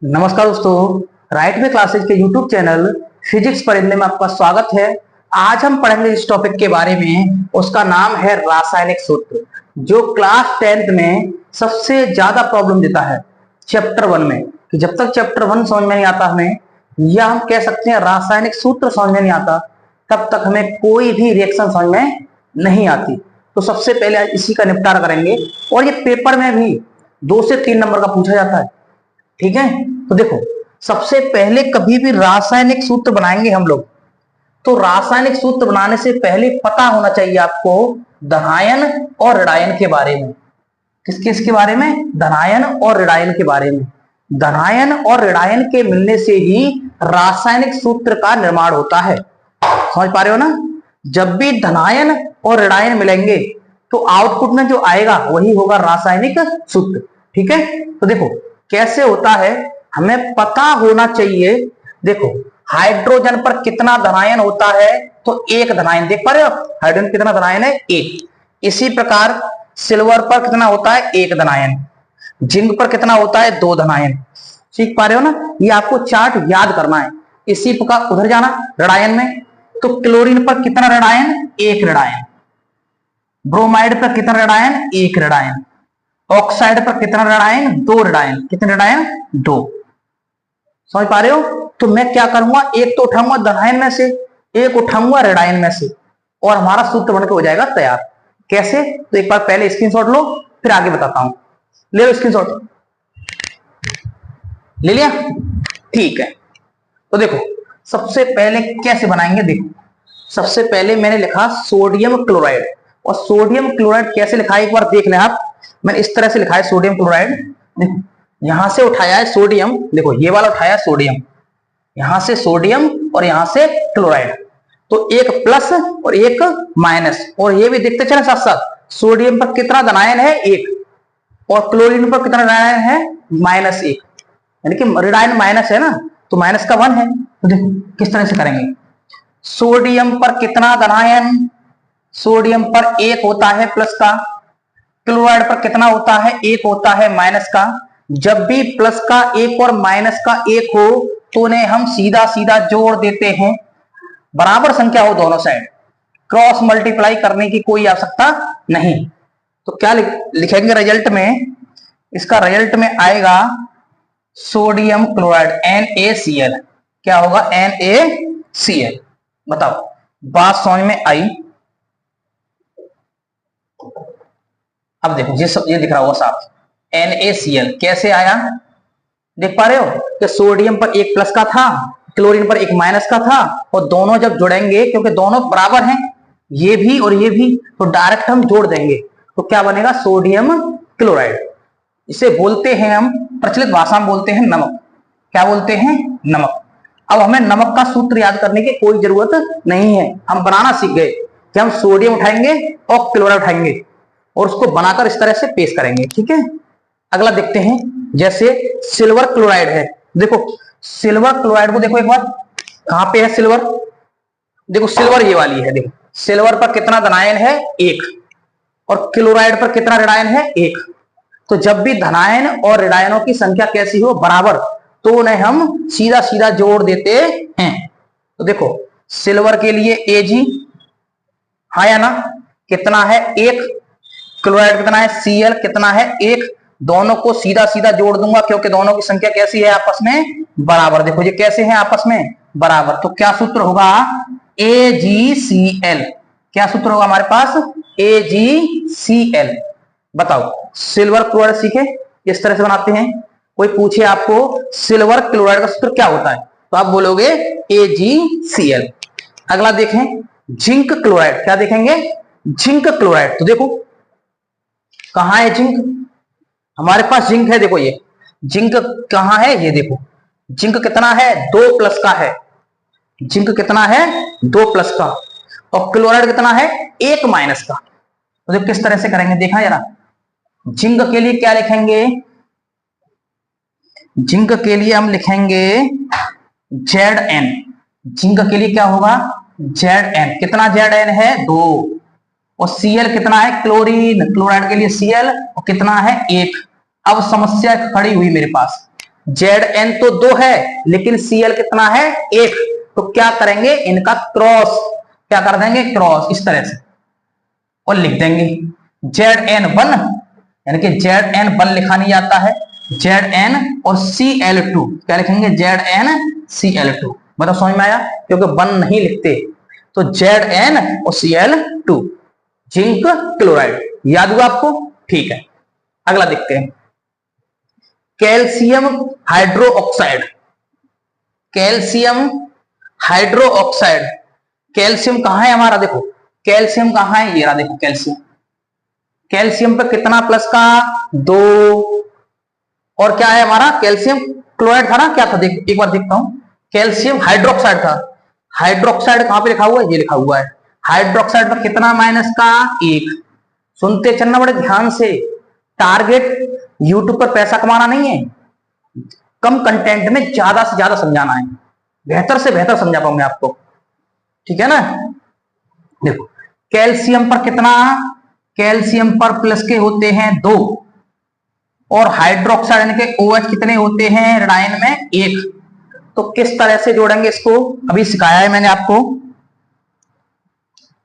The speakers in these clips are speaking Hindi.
नमस्कार दोस्तों, राइट वे क्लासेज के यूट्यूब चैनल फिजिक्स पढ़ने में आपका स्वागत है। आज हम पढ़ेंगे इस टॉपिक के बारे में। उसका नाम है रासायनिक सूत्र, जो क्लास 10th में सबसे ज्यादा प्रॉब्लम देता है चैप्टर 1 में। कि जब तक चैप्टर 1 समझ में नहीं आता हमें, या हम कह सकते हैं रासायनिक सूत्र समझ में नहीं आता, तब तक हमें कोई भी रिएक्शन समझ में नहीं आती। तो सबसे पहले इसी का निपटारा करेंगे, और ये पेपर में भी 2 से 3 नंबर का पूछा जाता है। ठीक है, तो देखो, सबसे पहले कभी भी रासायनिक सूत्र बनाएंगे हम लोग, तो रासायनिक सूत्र बनाने से पहले पता होना चाहिए आपको धनायन और ऋणायन के बारे में। किस किस के बारे में? धनायन और ऋणायन के बारे में। धनायन और ऋणायन के मिलने से ही रासायनिक सूत्र का निर्माण होता है। समझ पा रहे हो ना? जब भी धनायन और ऋणायन मिलेंगे तो आउटपुट में जो आएगा वही होगा रासायनिक सूत्र। ठीक है, तो देखो कैसे होता है, हमें पता होना चाहिए। देखो, हाइड्रोजन पर कितना धनायन होता है? तो एक धनायन। देख पा रहे हो हाइड्रोजन कितना धनायन है? एक। इसी प्रकार सिल्वर पर कितना होता है? एक धनायन। जिंक पर कितना होता है? 2 धनायन। सीख पा रहे हो ना? ये आपको चार्ट याद करना है। इसी प्रकार उधर जाना ऋणायन में, तो क्लोरीन पर कितना ऋणायन? एक ऋणायन। ब्रोमाइड पर कितना ऋणायन? एक ऋणायन। ऑक्साइड पर कितना ऋणायन? 2 ऋणायन। कितने ऋणायन? 2। समझ पा रहे हो? तो मैं क्या करूंगा, एक तो उठाऊंगा धनायन में से, एक उठाऊंगा ऋणायन में से, और हमारा सूत्र बनकर हो जाएगा तैयार। कैसे? तो एक बार पहले स्क्रीनशॉट लो, फिर आगे बताता हूं। ले लो स्क्रीनशॉट। ले लिया? ठीक है, तो देखो सबसे पहले कैसे बनाएंगे। देखो, सबसे पहले मैंने लिखा सोडियम क्लोराइड। और सोडियम क्लोराइड कैसे लिखा है एक बार देख लें आप। मैंने इस तरह से लिखा है सोडियम क्लोराइड। देखो, यहां से उठाया है सोडियम, देखो ये वाला उठाया है सोडियम, यहां से सोडियम और यहां से क्लोराइड। तो एक प्लस और एक माइनस, और ये भी देखते चले साथ साथ, सोडियम पर कितना धनायन है? एक। और क्लोरीन पर कितना ऋणायन है? -1। यानी कि ऋणायन माइनस है ना, तो माइनस का 1 है। तो देखो किस तरह से करेंगे। सोडियम पर कितना धनायन? सोडियम पर एक होता है प्लस का। क्लोराइड पर कितना होता है? एक होता है माइनस का। जब भी प्लस का एक और माइनस का एक हो तो उन्हें हम सीधा सीधा जोड़ देते हैं, बराबर संख्या हो दोनों साइड। क्रॉस मल्टीप्लाई करने की कोई आवश्यकता नहीं। तो क्या लिखेंगे रिजल्ट में? इसका रिजल्ट में आएगा सोडियम क्लोराइड NaCl। क्या होगा? NaCl। बताओ, बात समझ में आई? अब देखो ये दिख रहा होगा साफ, NaCl कैसे आया? देख पा रहे हो कि सोडियम पर एक प्लस का था, क्लोरीन पर एक माइनस का था, और दोनों जब जुड़ेंगे, क्योंकि दोनों बराबर हैं, ये भी और ये भी, तो डायरेक्ट हम जोड़ देंगे, तो क्या बनेगा? Sodium chloride. इसे बोलते हैं हम, प्रचलित भाषा में बोलते हैं नमक। क्या बोलते हैं? नमक। अब हमें नमक का सूत्र याद करने की कोई जरूरत नहीं है, हम बनाना सीख गए कि हम सोडियम उठाएंगे और क्लोराइड उठाएंगे और उसको बनाकर इस तरह से पेश करेंगे। ठीक है, अगला देखते हैं। जैसे सिल्वर क्लोराइड है, देखो सिल्वर क्लोराइड को देखो एक बार, कहां पे है सिल्वर? देखो सिल्वर ये वाली है। देखो सिल्वर पर कितना धनायन है? एक। और क्लोराइड पर कितना ऋणायन है? एक। तो जब भी धनायन और ऋणायनों की संख्या कैसी हो? बराबर, तो उन्हें हम सीधा सीधा जोड़ देते हैं। तो देखो सिल्वर के लिए Ag, हाँ या ना? कितना है? एक। क्लोराइड कितना है? Cl कितना है? एक। दोनों को सीधा सीधा जोड़ दूंगा, क्योंकि दोनों की संख्या कैसी है? आपस में बराबर। देखो ये कैसे हैं? आपस में बराबर। तो क्या सूत्र होगा? AgCl। क्या सूत्र होगा हमारे पास? AgCl। बताओ, सिल्वर क्लोराइड सीखे इस तरह से बनाते हैं। कोई पूछे आपको सिल्वर क्लोराइड का सूत्र क्या होता है, तो आप बोलोगे AgCl। अगला देखें, जिंक क्लोराइड। क्या देखेंगे? Zinc chloride. तो देखो कहां है जिंक? हमारे पास जिंक है, देखो ये जिंक कहां है? ये देखो, जिंक कितना है? 2 प्लस का है। जिंक कितना है? 2 प्लस का। और क्लोराइड कितना है? 1 माइनस का। तो देखो किस तरह से करेंगे, देखा जरा। जिंक के लिए क्या लिखेंगे? जिंक के लिए हम लिखेंगे Zn। जिंक के लिए क्या होगा? Zn। कितना Zn है? 2। और Cl कितना है? क्लोरीन, क्लोराइड के लिए Cl, और कितना है? 1। अब समस्या खड़ी हुई मेरे पास, Zn तो 2 है लेकिन Cl कितना है 1, तो क्या करेंगे इनका क्रॉस, क्या कर देंगे क्रॉस इस तरह से और लिख देंगे Zn1, यानी कि Zn1 लिखा नहीं जाता है, Zn और Cl2, क्या लिखेंगे ZnCl2। मतलब समझ में आया, क्योंकि 1 नहीं लिखते, तो Zn और Cl2 जिंक क्लोराइड, याद हुआ आपको? ठीक है, अगला देखते हैं calcium hydroxide. Calcium hydroxide, calcium कहां है हमारा, देखो कैल्शियम कहां है, ये रहा देखो कैल्शियम। कैल्शियम पे कितना प्लस का 2, और क्या है हमारा कैल्शियम क्लोराइड था ना, क्या था देख एक बार देखता हूं, कैल्शियम हाइड्रोक्साइड था। हाइड्रोक्साइड कहां पे लिखा हुआ है, ये लिखा हुआ है। हाइड्रोक्साइड पर कितना माइनस का 1। सुनते चलना बड़े ध्यान से, टारगेट यूट्यूब पर पैसा कमाना नहीं है, कम कंटेंट में ज्यादा से ज्यादा समझाना है, बेहतर से बेहतर समझा पाऊंगा आपको, ठीक है ना। देखो कैल्शियम पर कितना, कैल्शियम पर प्लस के होते हैं 2, और हाइड्रोक्साइड यानी कि OH कितने होते हैं ऋणायन में 1। तो किस तरह से जोड़ेंगे इसको, अभी सिखाया है मैंने आपको,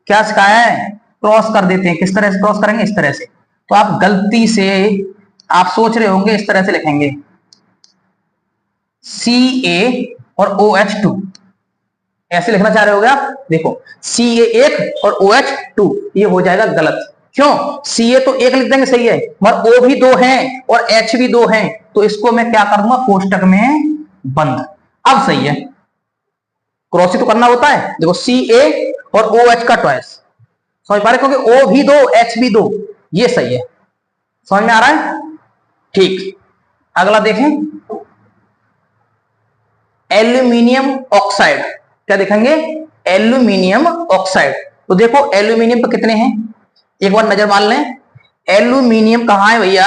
क्या सिखाया है, क्रॉस कर देते हैं। किस तरह से क्रॉस करेंगे, इस तरह से। तो आप गलती से आप सोच रहे होंगे इस तरह से लिखेंगे Ca और OH2, ऐसे लिखना चाह रहे होगे आप। देखो Ca1 और OH2, ये हो जाएगा गलत। क्यों, Ca तो 1 लिख देंगे सही है, मगर O भी 2 हैं और H भी 2 हैं, तो इसको मैं क्या कर दूंगा कोष्टक में बंद। अब सही है, क्रॉस तो करना होता है। देखो Ca और OH का ट्वाइस, समझ पा रहे, क्योंकि O भी 2 H भी 2, ये सही है, समझ में आ रहा है। ठीक, अगला देखें एल्यूमिनियम ऑक्साइड, क्या देखेंगे एल्यूमिनियम ऑक्साइड। तो देखो एल्यूमिनियम पर कितने हैं, एक बार नजर मार लें। एल्यूमिनियम कहां है भैया,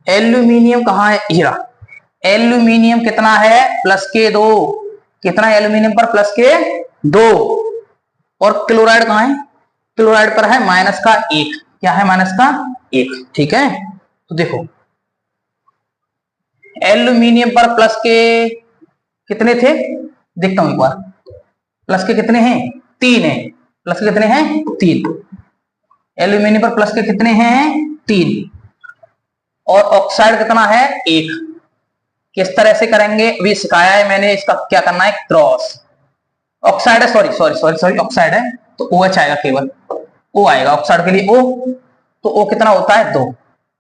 एल्यूमिनियम कहां है, हीरा। एल्यूमिनियम कितना है प्लस के 2, कितना है एल्यूमिनियम पर प्लस के 2, और क्लोराइड कहां है, क्लोराइड पर है माइनस का 1, क्या है माइनस का 1, ठीक है। तो देखो एल्यूमिनियम पर प्लस के कितने थे, देखता हूं एक बार, प्लस के कितने हैं 3 है, प्लस के कितने हैं 3, एल्यूमिनियम पर प्लस के कितने हैं 3, और ऑक्साइड कितना है 1। किस तरह से करेंगे अभी सिखाया है मैंने, इसका क्या करना है क्रॉस। ऑक्साइड है, सॉरी ऑक्साइड है, तो OH आएगा, केवल O आएगा ऑक्साइड के लिए O, तो O कितना होता है 2,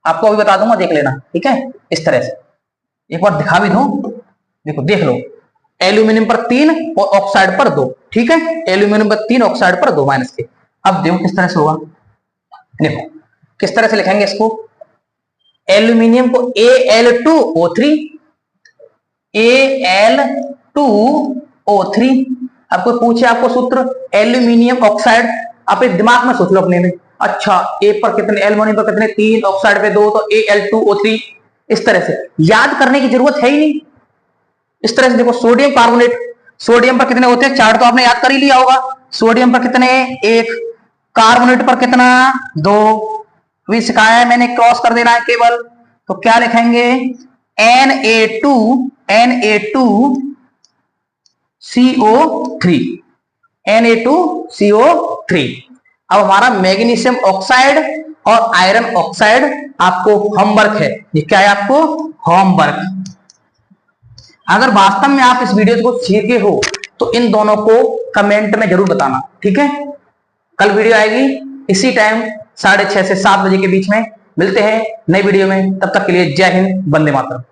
आपको अभी बता दूंगा, देख लेना, ठीक है। इस तरह से एक बार दिखा भी दूं, देखो देख लो, एल्यूमिनियम पर 3 और ऑक्साइड पर 2, ठीक है, एल्यूमिनियम पर 3 ऑक्साइड पर 2 माइनस के। अब देखो किस तरह से होगा, देखो किस तरह से लिखेंगे इसको, एल्यूमिनियम को Al2O3, Al2O3। आपको पूछे आपको सूत्र एल्यूमिनियम ऑक्साइड, आप एक दिमाग में सोच लो अपने में, अच्छा A पर कितने, एल्यूमिनियम पर कितने 3, ऑक्साइड पे 2, तो Al2O3। इस तरह से याद करने की जरूरत है ही नहीं। इस तरह से देखो सोडियम कार्बोनेट, सोडियम पर कितने होते हैं 4, तो आपने याद कर ही लिया होगा। सोडियम पर कितने 1, कार्बोनेट पर कितना 2, अभी सिखाया है मैंने, क्रॉस कर देना है केवल। तो क्या लिखेंगे Na2CO3, Na2CO3। अब हमारा मैग्नीशियम ऑक्साइड और आयरन ऑक्साइड आपको होमवर्क है, ये क्या है आपको होमवर्क। अगर वास्तव में आप इस वीडियो को सीखे हो तो इन दोनों को कमेंट में जरूर बताना, ठीक है। कल वीडियो आएगी इसी टाइम 6:30 से 7 बजे के बीच में, मिलते हैं नई वीडियो में, तब तक के लिए जय हिंद, वंदे मातरम।